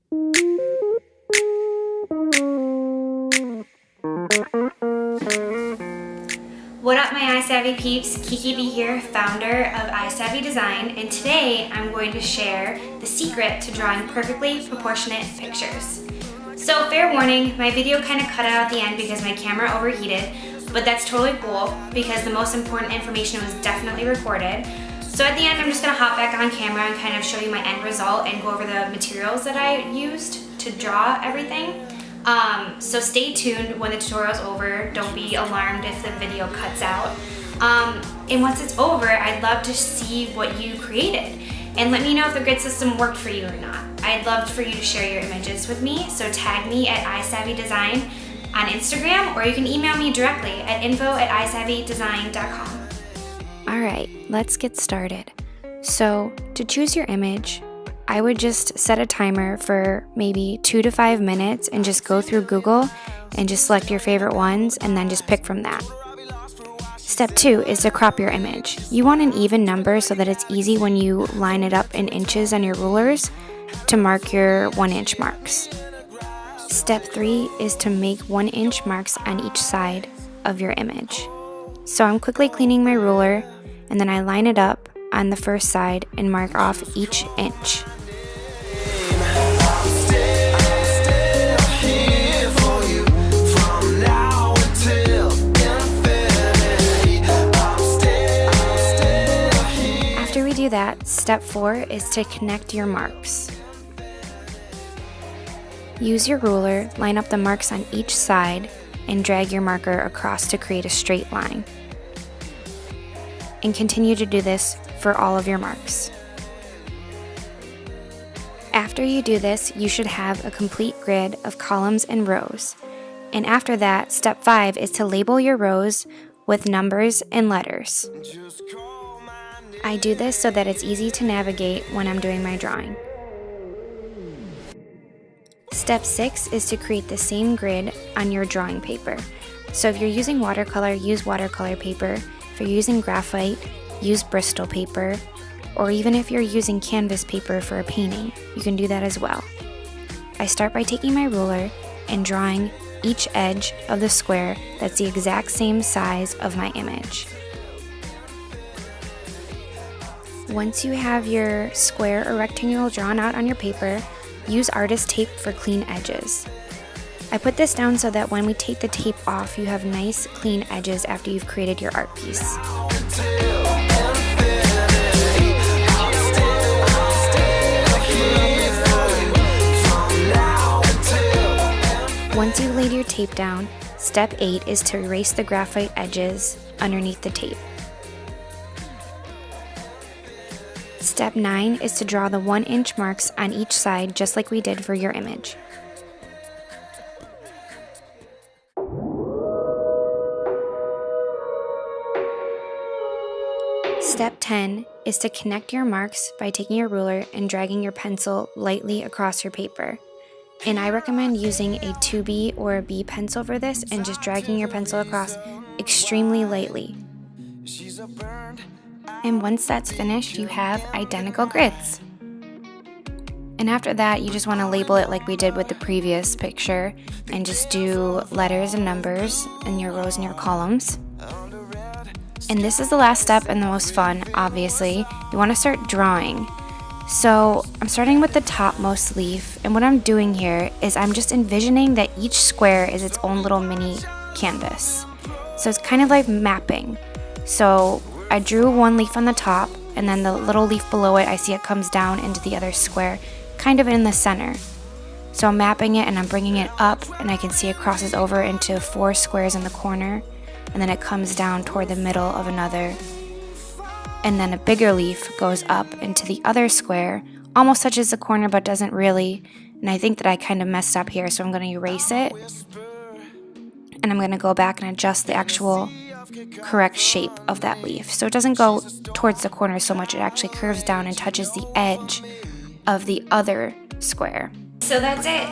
What up, my iSavvy peeps? Kiki B here, founder of iSavvy Design, and today I'm going to share the secret to drawing perfectly proportionate pictures. So fair warning, my video kind of cut out at the end because my camera overheated, but that's totally cool because the most important information was definitely recorded. So at the end, I'm just gonna hop back on camera and kind of show you my end result and go over the materials that I used to draw everything. So stay tuned when the tutorial's over. Don't be alarmed if the video cuts out. And once it's over, I'd love to see what you created. And let me know if the grid system worked for you or not. I'd love for you to share your images with me, so tag me at iSavvyDesign on Instagram, or you can email me directly at info@isavvydesign.com. All right, let's get started. So to choose your image, I would just set a timer for maybe 2 to 5 minutes and just go through Google and just select your favorite ones and then just pick from that. Step 2 is to crop your image. You want an even number so that it's easy when you line it up in inches on your rulers to mark your 1-inch marks. Step 3 is to make 1-inch marks on each side of your image. So I'm quickly cleaning my ruler and then I line it up on the first side and mark off each inch. After we do that, step 4 is to connect your marks. Use your ruler, line up the marks on each side, and drag your marker across to create a straight line. And continue to do this for all of your marks. After you do this, you should have a complete grid of columns and rows. And after that, step 5 is to label your rows with numbers and letters. I do this so that it's easy to navigate when I'm doing my drawing. Step 6 is to create the same grid on your drawing paper. So if you're using watercolor, use watercolor paper. If you're using graphite, use Bristol paper. Or even if you're using canvas paper for a painting, you can do that as well. I start by taking my ruler and drawing each edge of the square that's the exact same size of my image. Once you have your square or rectangle drawn out on your paper, use artist tape for clean edges. I put this down so that when we take the tape off, you have nice clean edges after you've created your art piece. Once you've laid your tape down, step 8 is to erase the graphite edges underneath the tape. Step 9 is to draw the 1-inch marks on each side just like we did for your image. Step 10 is to connect your marks by taking your ruler and dragging your pencil lightly across your paper. And I recommend using a 2B or a B pencil for this and just dragging your pencil across extremely lightly. And once that's finished, you have identical grids. And after that, you just want to label it like we did with the previous picture and just do letters and numbers in your rows and your columns. And this is the last step and the most fun, obviously. You want to start drawing. So I'm starting with the topmost leaf, and what I'm doing here is I'm just envisioning that each square is its own little mini canvas. So it's kind of like mapping. So I drew one leaf on the top, and then the little leaf below it, I see it comes down into the other square, kind of in the center. So I'm mapping it and I'm bringing it up, and I can see it crosses over into 4 squares in the corner, and then it comes down toward the middle of another. And then a bigger leaf goes up into the other square, almost touches the corner but doesn't really. And I think that I kind of messed up here, so I'm going to erase it. And I'm going to go back and adjust the actual correct shape of that leaf. So it doesn't go towards the corner so much, it actually curves down and touches the edge of the other square. So that's it.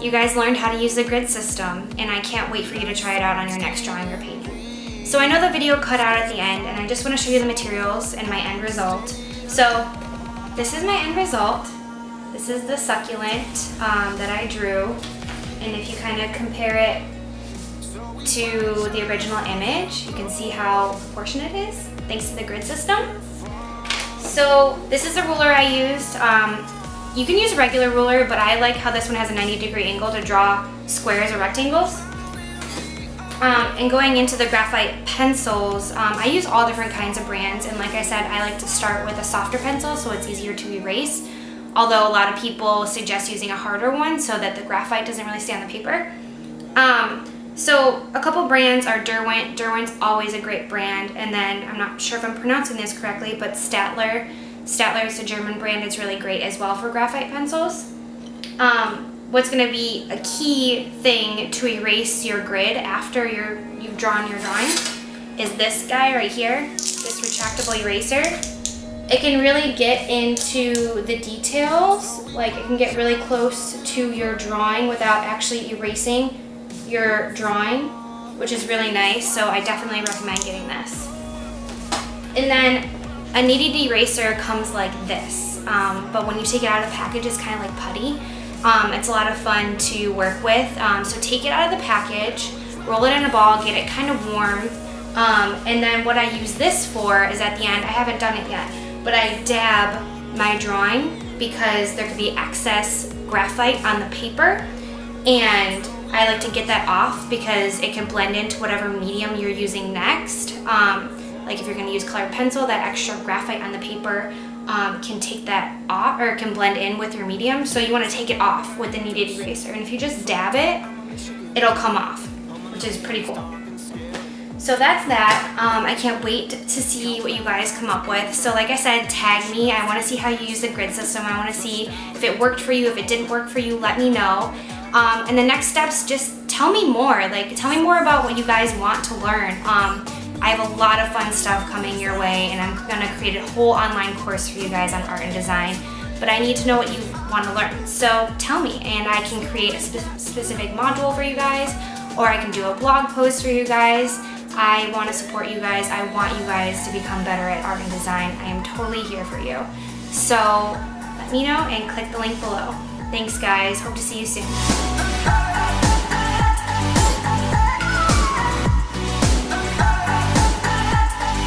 You guys learned how to use the grid system, and I can't wait for you to try it out on your next drawing or painting. So I know the video cut out at the end, and I just want to show you the materials and my end result. So this is my end result. This is the succulent that I drew, and if you kind of compare it to the original image, you can see how proportionate it is thanks to the grid system. So this is the ruler I used. You can use a regular ruler, but I like how this one has a 90-degree angle to draw squares or rectangles. And going into the graphite pencils, I use all different kinds of brands, and like I said, I like to start with a softer pencil so it's easier to erase, although a lot of people suggest using a harder one so that the graphite doesn't really stay on the paper. So a couple brands are Derwent. Derwent's always a great brand, and then I'm not sure if I'm pronouncing this correctly, but Staedtler. Staedtler is a German brand. It's really great as well for graphite pencils. What's going to be a key thing to erase your grid after you've drawn your drawing is this guy right here, this retractable eraser. It can really get into the details, like it can get really close to your drawing without actually erasing your drawing, which is really nice, so I definitely recommend getting this. And then a kneaded eraser comes like this, but when you take it out of the package, it's kind of like putty. It's a lot of fun to work with. So take it out of the package, roll it in a ball, get it kind of warm, and then what I use this for is at the end, I haven't done it yet, but I dab my drawing because there could be excess graphite on the paper, and I like to get that off because it can blend into whatever medium you're using next. Like if you're going to use colored pencil, that extra graphite on the paper can take that off, or can blend in with your medium, so you want to take it off with the kneaded eraser, and if you just dab it, it'll come off, which is pretty cool. So that's that. I can't wait to see what you guys come up with. So like I said, tag me. I want to see how you use the grid system. I want to see if it worked for you. If it didn't work for you, let me know. And the next steps, just tell me more. Like, tell me more about what you guys want to learn. I have a lot of fun stuff coming your way, and I'm gonna create a whole online course for you guys on art and design, but I need to know what you want to learn. So tell me, and I can create a specific module for you guys, or I can do a blog post for you guys. I want to support you guys. I want you guys to become better at art and design. I am totally here for you. So let me know and click the link below. Thanks guys, hope to see you soon.